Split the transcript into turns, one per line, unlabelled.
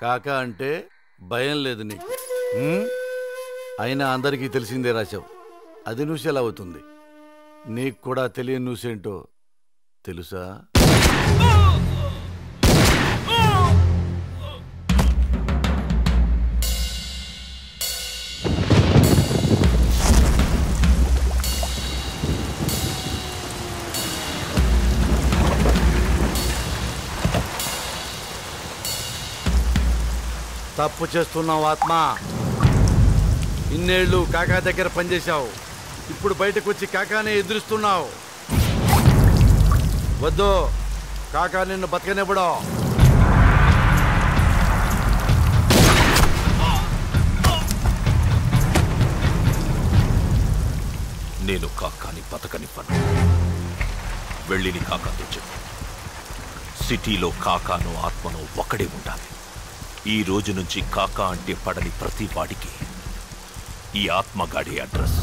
కాకా అంటే భయం లేదు నీకు. అయినా అందరికీ తెలిసిందే రాశావు. అది న్యూస్ ఎలా అవుతుంది? నీకు కూడా తెలియని న్యూస్ ఏంటో తెలుసా? తప్పు చేస్తున్నావు ఆత్మ. ఇన్నేళ్లు కాకా దగ్గర పనిచేశావు. ఇప్పుడు బయటకు వచ్చి కాకానే ఎదురుస్తున్నావు. వద్దు, కాకా నిన్ను బతకనివ్వడం.
నేను కాకాని బతకనివ్వను. వెళ్ళిని కాకాతో చెప్పు, సిటీలో కాకాను ఆత్మను ఒకడే ఉండాలి. ఈ రోజు నుంచి కాకా అంటే పడని ప్రతి వాడికి ఈ ఆత్మగాడి అడ్రస్